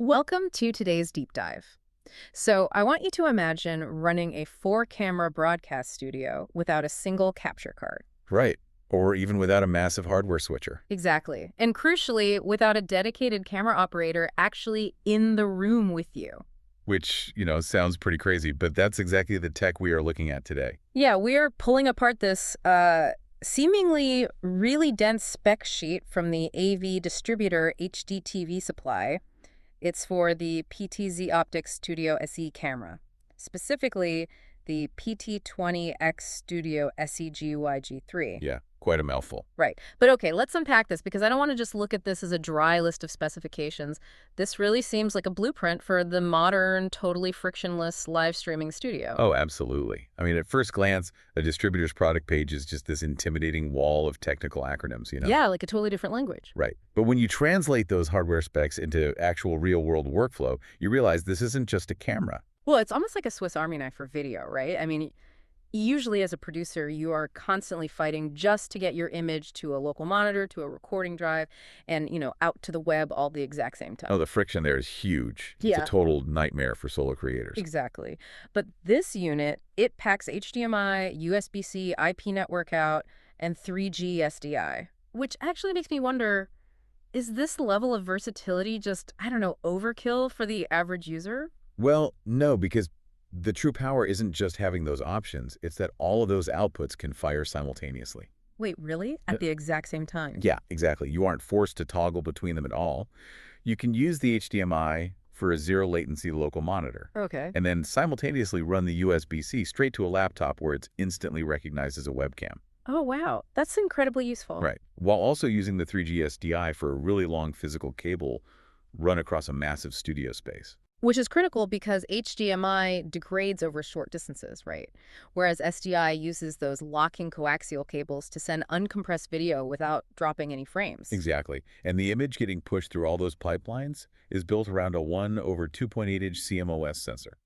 Welcome to today's deep dive. So, I want you to imagine running a 4-camera broadcast studio without a single capture card. Right. Or even without a massive hardware switcher. Exactly. And crucially, without a dedicated camera operator actually in the room with you. Which, sounds pretty crazy, but that's exactly the tech we are looking at today. Yeah, we are pulling apart this seemingly really dense spec sheet from the AV distributor HDTVSupply. It's for the PTZOptics Studio SE camera, specifically the PT20X-Studio SE-GY-G3. Yeah, quite a mouthful. Right. But okay, let's unpack this because I don't want to just look at this as a dry list of specifications. This really seems like a blueprint for the modern, totally frictionless live streaming studio. Oh, absolutely. I mean, at first glance, a distributor's product page is just this intimidating wall of technical acronyms. Yeah, like a totally different language. Right. But when you translate those hardware specs into actual real-world workflow, you realize this isn't just a camera. Well, it's almost like a Swiss Army knife for video, right? I mean, usually as a producer, you are constantly fighting just to get your image to a local monitor, to a recording drive, and, out to the web all the exact same time. Oh, the friction there is huge. Yeah. It's a total nightmare for solo creators. Exactly. But this unit, it packs HDMI, USB-C, IP network out, and 3G SDI, which actually makes me wonder, is this level of versatility just, overkill for the average user? Well, no, because the true power isn't just having those options. It's that all of those outputs can fire simultaneously. Wait, really? At the exact same time? Yeah, exactly. You aren't forced to toggle between them at all. You can use the HDMI for a zero-latency local monitor. Okay. And then simultaneously run the USB-C straight to a laptop where it's instantly recognized as a webcam. Oh, wow. That's incredibly useful. Right. While also using the 3G SDI for a really long physical cable run across a massive studio space. Which is critical because HDMI degrades over short distances, right? Whereas SDI uses those locking coaxial cables to send uncompressed video without dropping any frames. Exactly. And the image getting pushed through all those pipelines is built around a 1/2.8-inch CMOS sensor.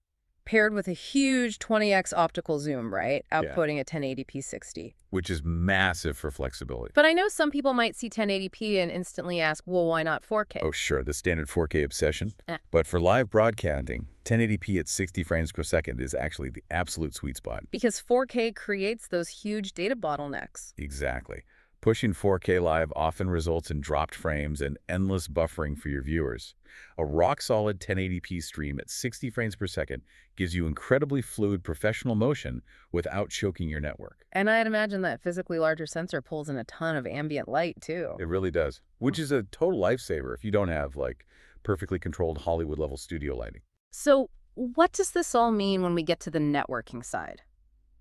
Paired with a huge 20x optical zoom, right? Outputting a 1080p 60. Which is massive for flexibility. But I know some people might see 1080p and instantly ask, well, why not 4K? Oh, sure, the standard 4K obsession. Eh. But for live broadcasting, 1080p at 60 frames per second is actually the absolute sweet spot. Because 4K creates those huge data bottlenecks. Exactly. Pushing 4K live often results in dropped frames and endless buffering for your viewers. A rock-solid 1080p stream at 60 frames per second gives you incredibly fluid professional motion without choking your network. And I'd imagine that physically larger sensor pulls in a ton of ambient light, too. It really does, which is a total lifesaver if you don't have, perfectly controlled Hollywood-level studio lighting. So what does this all mean when we get to the networking side?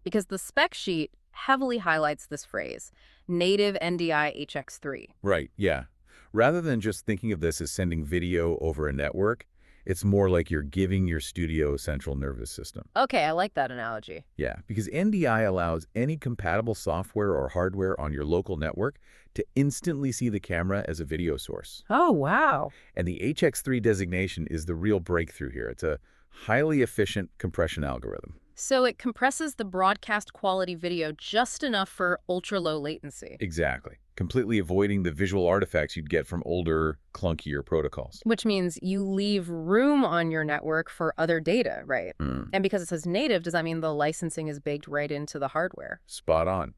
Because the spec sheet heavily highlights this phrase, native NDI HX3. Right, yeah. Rather than just thinking of this as sending video over a network, it's more like you're giving your studio a central nervous system. Okay, I like that analogy. Yeah, because NDI allows any compatible software or hardware on your local network to instantly see the camera as a video source. Oh, wow. And the HX3 designation is the real breakthrough here. It's a highly efficient compression algorithm. So it compresses the broadcast quality video just enough for ultra-low latency. Exactly. Completely avoiding the visual artifacts you'd get from older, clunkier protocols. Which means you leave room on your network for other data, right? And because it says native, does that mean the licensing is baked right into the hardware? Spot on.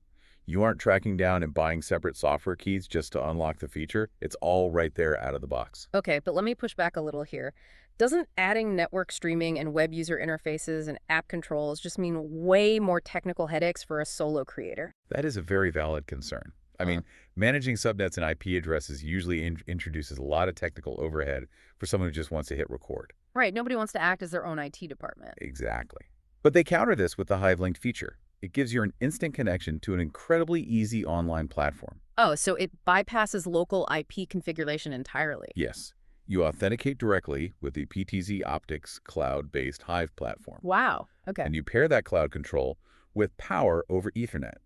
You aren't tracking down and buying separate software keys just to unlock the feature. It's all right there out of the box. Okay, but let me push back a little here. Doesn't adding network streaming and web user interfaces and app controls just mean way more technical headaches for a solo creator? That is a very valid concern. I mean, managing subnets and IP addresses usually introduces a lot of technical overhead for someone who just wants to hit record. Right, nobody wants to act as their own IT department. Exactly. But they counter this with the Hive-Linked feature. It gives you an instant connection to an incredibly easy online platform. Oh, so it bypasses local IP configuration entirely. Yes. You authenticate directly with the PTZOptics cloud-based Hive platform. Wow. Okay. And you pair that cloud control with power over Ethernet,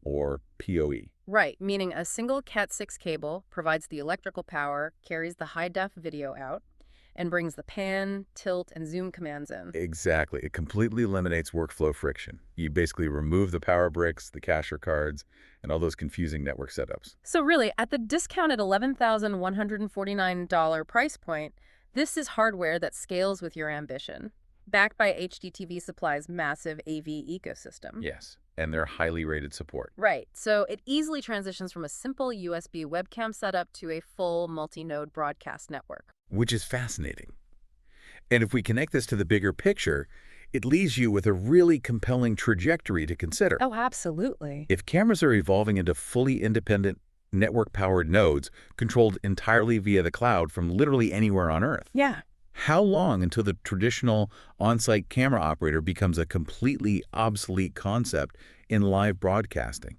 or PoE. Right, meaning a single Cat6 cable provides the electrical power, carries the high-def video out, and brings the pan, tilt, and zoom commands in. Exactly. It completely eliminates workflow friction. You basically remove the power bricks, the cacher cards, and all those confusing network setups. So really, at the discounted $11,149 price point, This is hardware that scales with your ambition, backed by HDTVSupply's massive AV ecosystem. Yes, and their highly rated support. Right, so it easily transitions from a simple USB webcam setup to a full multi-node broadcast network. Which is fascinating. And if we connect this to the bigger picture, it leaves you with a really compelling trajectory to consider. Oh, absolutely. If cameras are evolving into fully independent, network-powered nodes controlled entirely via the cloud from literally anywhere on Earth, Yeah. how long until the traditional on-site camera operator becomes a completely obsolete concept in live broadcasting?